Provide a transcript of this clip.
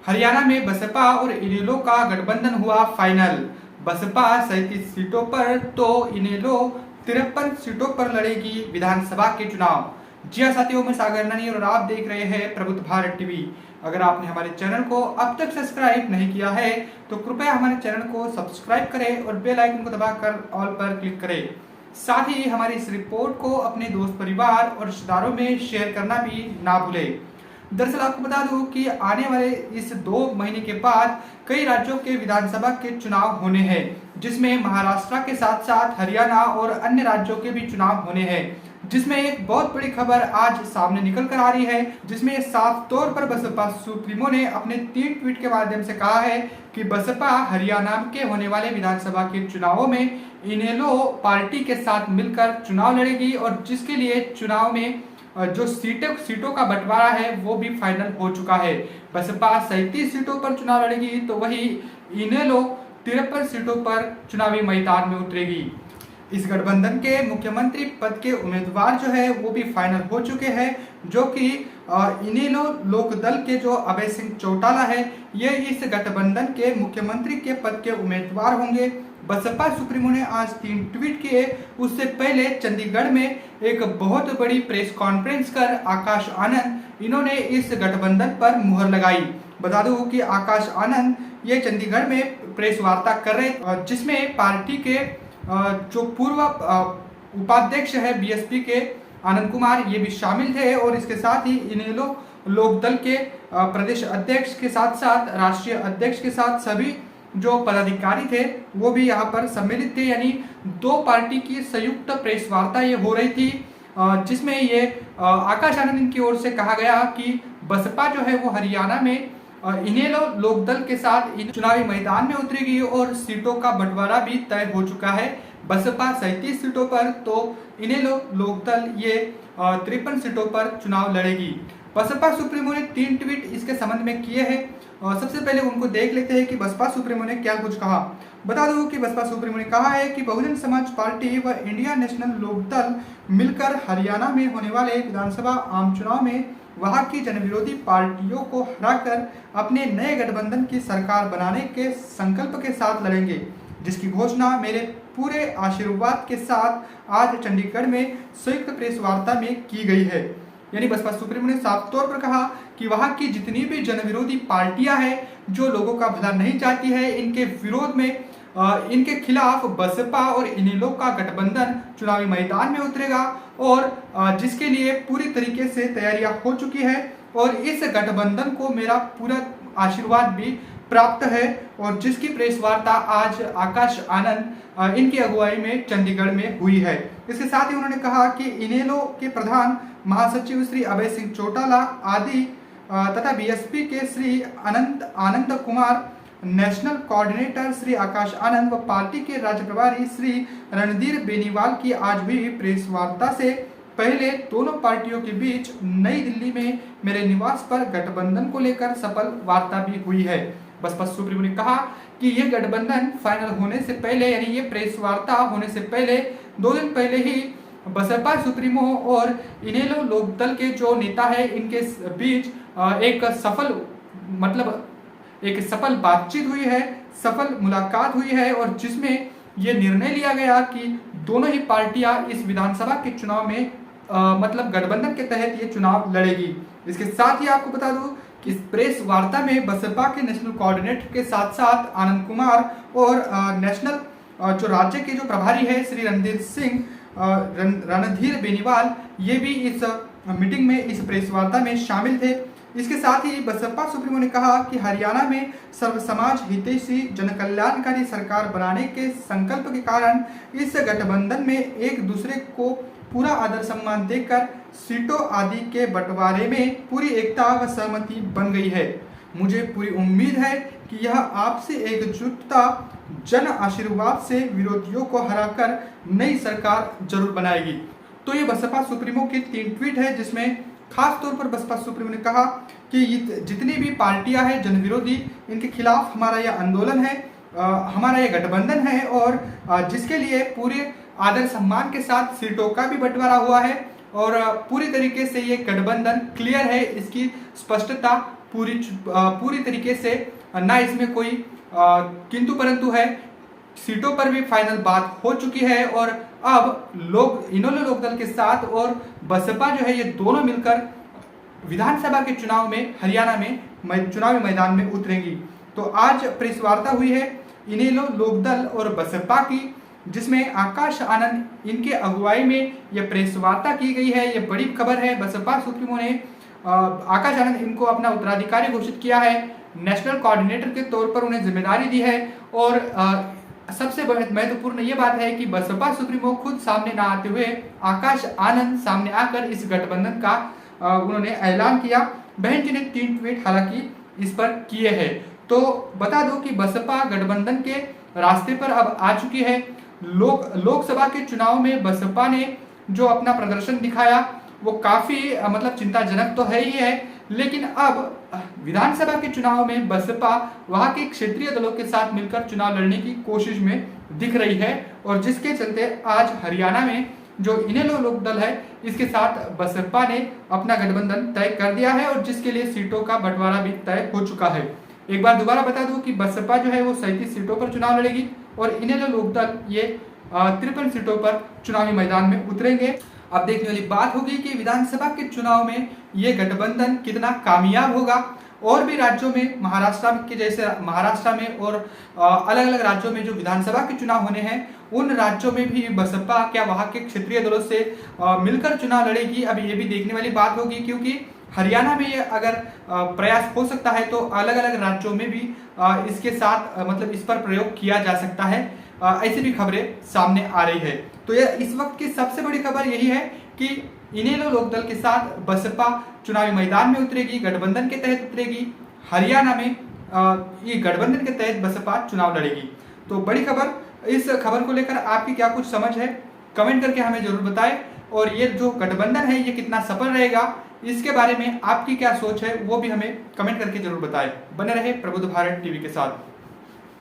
हरियाणा में बसपा और इनेलो का गठबंधन हुआ फाइनल। बसपा 37 सीटों पर तो इनेलो 53 सीटों पर लड़ेगी विधानसभा के चुनाव। जी हाँ साथियों, मैं सागर नानी और आप देख रहे हैं प्रबुद्ध भारत टीवी। अगर आपने हमारे चैनल को अब तक सब्सक्राइब नहीं किया है तो कृपया हमारे चैनल को सब्सक्राइब करें और बेल आइकन को दबाकर ऑल पर क्लिक करें। साथ ही हमारी इस रिपोर्ट को अपने दोस्त परिवार और रिश्तेदारों में शेयर करना भी ना भूलें। दरअसल आपको बता दूं कि आने वाले इस 2 महीने के बाद कई राज्यों के विधानसभा के चुनाव होने हैं, जिसमें महाराष्ट्र के साथ साथ हरियाणा और अन्य राज्यों के भी चुनाव होने हैं, जिसमें एक बहुत बड़ी खबर आज सामने निकल कर आ रही है, जिसमें साफ तौर पर बसपा सुप्रीमो ने अपने 3 ट्वीट के माध्यम से कहा है कि बसपा हरियाणा के होने वाले विधानसभा के चुनावों में इनेलो पार्टी के साथ मिलकर चुनाव लड़ेगी और जिसके लिए चुनाव में जो सीटों का बंटवारा है वो भी फाइनल हो चुका है। बसपा 37 सीटों पर चुनाव लड़ेगी तो वही इनेलो 53 सीटों पर चुनावी मैदान में उतरेगी। इस गठबंधन के मुख्यमंत्री पद के उम्मीदवार जो है वो भी फाइनल हो चुके हैं, जो कि इनेलो लोकदल के जो अभय सिंह चौटाला है ये इस गठबंधन के मुख्यमंत्री के पद के उम्मीदवार होंगे। बसपा सुप्रीमो ने आज 3 ट्वीट किए। उससे पहले चंडीगढ़ में एक बहुत बड़ी प्रेस कॉन्फ्रेंस कर आकाश आनंद इन्होंने इस गठबंधन पर मुहर लगाई। बता दूं कि आकाश आनंद ये चंडीगढ़ में प्रेस वार्ता कर रहे, जिसमें पार्टी के जो पूर्व उपाध्यक्ष है बीएसपी के आनंद कुमार ये भी शामिल थे और इसके साथ ही इनेलो लोकदल के प्रदेश अध्यक्ष के साथ साथ राष्ट्रीय अध्यक्ष के साथ सभी जो पदाधिकारी थे वो भी यहाँ पर सम्मिलित थे। यानी 2 पार्टी की संयुक्त प्रेस वार्ता ये हो रही थी, जिसमें ये आकाश आनंद की ओर से कहा गया कि बसपा जो है वो हरियाणा में इनेलो लोकदल के साथ चुनावी मैदान में उतरेगी और सीटों का बंटवारा भी तय हो चुका है। बसपा 37 सीटों पर तो इनेलो लोकदल ये 53 सीटों पर चुनाव लड़ेगी। बसपा सुप्रीमो ने 3 ट्वीट इसके संबंध में किए हैं। सबसे पहले उनको देख लेते हैं कि बसपा सुप्रीमो ने क्या कुछ कहा। बता दूं कि बसपा सुप्रीमो ने कहा है कि बहुजन समाज पार्टी व इंडिया नेशनल लोकदल मिलकर हरियाणा में होने वाले विधानसभा आम चुनाव में वहां की जनविरोधी पार्टियों को हराकर अपने नए गठबंधन की सरकार बनाने के संकल्प के साथ लड़ेंगे, जिसकी घोषणा मेरे पूरे आशीर्वाद के साथ आज चंडीगढ़ में संयुक्त प्रेस वार्ता में की गई है। यानी बसपा सुप्रीमो ने साफ तौर पर कहा कि वहां की जितनी भी जनविरोधी पार्टियां हैं जो लोगों का भला नहीं चाहती है, इनके विरोध में इनके खिलाफ बसपा और इनेलो का गठबंधन चुनावी मैदान में उतरेगा और जिसके लिए पूरी तरीके से तैयारियां हो चुकी है और इस गठबंधन को मेरा पूरा आशीर्वाद भी प्राप्त है और जिसकी प्रेस वार्ता आज आकाश आनंद इनकी अगुवाई में चंडीगढ़ में हुई है। इसके साथ ही उन्होंने कहा कि इनेलो के प्रधान महासचिव श्री अभय सिंह चौटाला आदि तथा बीएसपी के श्री आनंद कुमार, नेशनल कोऑर्डिनेटर श्री आकाश आनंद व पार्टी के राज्य प्रभारी श्री रणधीर बेनीवाल की आज हुई प्रेस वार्ता से पहले दोनों पार्टियों के बीच नई दिल्ली में मेरे निवास पर गठबंधन को लेकर सफल वार्ता भी हुई है। बसपा सुप्रीमो ने कहा कि यह गठबंधन फाइनल होने से पहले यानी ये प्रेस वार्ता होने से पहले 2 दिन पहले ही बसपा सुप्रीमो और इनेलो लोकदल के जो नेता है इनके बीच एक सफल बातचीत हुई है, सफल मुलाकात हुई है और जिसमें ये निर्णय लिया गया कि दोनों ही पार्टियां इस विधानसभा के चुनाव में गठबंधन के तहत ये चुनाव लड़ेगी। इसके साथ ही आपको बता दूं कि इस प्रेस वार्ता में बसपा के नेशनल कोऑर्डिनेटर के साथ साथ आनंद कुमार और नेशनल जो राज्य के जो प्रभारी है श्री रणधीर बेनीवाल ये भी इस मीटिंग में इस प्रेस वार्ता में शामिल थे। इसके साथ ही बसपा सुप्रीमो ने कहा कि हरियाणा में सर्व समाज हितैषी जनकल्याणकारी सरकार बनाने के संकल्प के कारण इस गठबंधन में एक दूसरे को पूरा आदर सम्मान देकर सीटों आदि के बंटवारे में पूरी एकता व सहमति बन गई है। मुझे पूरी उम्मीद है कि यह आपसे एकजुटता जन आशीर्वाद से विरोधियों को हराकर नई सरकार जरूर बनाएगी। तो ये बसपा सुप्रीमो के 3 ट्वीट है, जिसमें खास तौर पर बसपा सुप्रीमो ने कहा कि जितनी भी पार्टियां हैं जनविरोधी इनके खिलाफ हमारा यह आंदोलन है, हमारा यह गठबंधन है और जिसके लिए पूरे आदर सम्मान के साथ सीटों का भी बंटवारा हुआ है और पूरी तरीके से ये गठबंधन क्लियर है, इसकी स्पष्टता पूरी तरीके से ना इसमें कोई किंतु परंतु है। सीटों पर भी फाइनल बात हो चुकी है और अब इनेलो लोकदल के साथ और बसपा जो है ये दोनों मिलकर विधानसभा के चुनाव में हरियाणा में चुनावी मैदान में उतरेंगी। तो आज प्रेस वार्ता हुई है इनेलो लोकदल और बसपा की, जिसमें आकाश आनंद इनके अगुवाई में यह प्रेस वार्ता की गई है। यह बड़ी खबर है। बसपा सुप्रीमो ने आकाश आनंद इनको अपना उत्तराधिकारी घोषित किया है, नेशनल कोऑर्डिनेटर के तौर पर उन्हें जिम्मेदारी दी है। और सबसे महत्वपूर्ण ये बात है कि बसपा सुप्रीमो खुद सामने ना आते हुए आकाश आनंद सामने आकर इस गठबंधन का उन्होंने ऐलान किया। बहन जी ने 3 ट्वीट हालांकि इस पर किए हैं। तो बता दो कि बसपा गठबंधन के रास्ते पर अब आ चुकी है। लोकसभा के चुनाव में बसपा ने जो अपना प्रदर्शन दिखाया वो काफी मतलब चिंताजनक तो है ही है, लेकिन अब विधानसभा के चुनाव में बसपा वहां के क्षेत्रीय दलों के साथ मिलकर चुनाव लड़ने की कोशिश में दिख रही है। और जिसके चलते आज हरियाणा में जो इनेलो लोकदल है इसके साथ बसपा ने अपना गठबंधन तय कर दिया है और जिसके लिए सीटों का बंटवारा भी तय हो चुका है। एक बार दोबारा बता दूं कि बसपा जो है वो 37 सीटों पर चुनाव लड़ेगी और इनेलो लोकदल ये 53 सीटों पर चुनावी मैदान में उतरेंगे। अब देखने वाली बात होगी कि विधानसभा के चुनाव में ये गठबंधन कितना कामयाब होगा। और भी राज्यों में महाराष्ट्र के जैसे महाराष्ट्र में और अलग अलग राज्यों में जो विधानसभा के चुनाव होने हैं उन राज्यों में भी बसपा क्या वहां के क्षेत्रीय दलों से मिलकर चुनाव लड़ेगी, अब ये भी देखने वाली बात होगी। क्योंकि हरियाणा में ये अगर प्रयास हो सकता है तो अलग अलग राज्यों में भी इसके साथ मतलब इस पर प्रयोग किया जा सकता है। ऐसी भी खबरें सामने आ रही है। तो यह इस वक्त की सबसे बड़ी खबर यही है कि इनेलो लोकदल के साथ बसपा चुनावी मैदान में उतरेगी, गठबंधन के तहत उतरेगी। हरियाणा में ये गठबंधन के तहत बसपा चुनाव लड़ेगी। तो बड़ी खबर। इस खबर को लेकर आपकी क्या कुछ समझ है, कमेंट करके हमें जरूर बताएं। और ये जो गठबंधन है ये कितना सफल रहेगा, इसके बारे में आपकी क्या सोच है वो भी हमें कमेंट करके जरूर बताएं। बने रहे प्रबुद्ध भारत टीवी के साथ।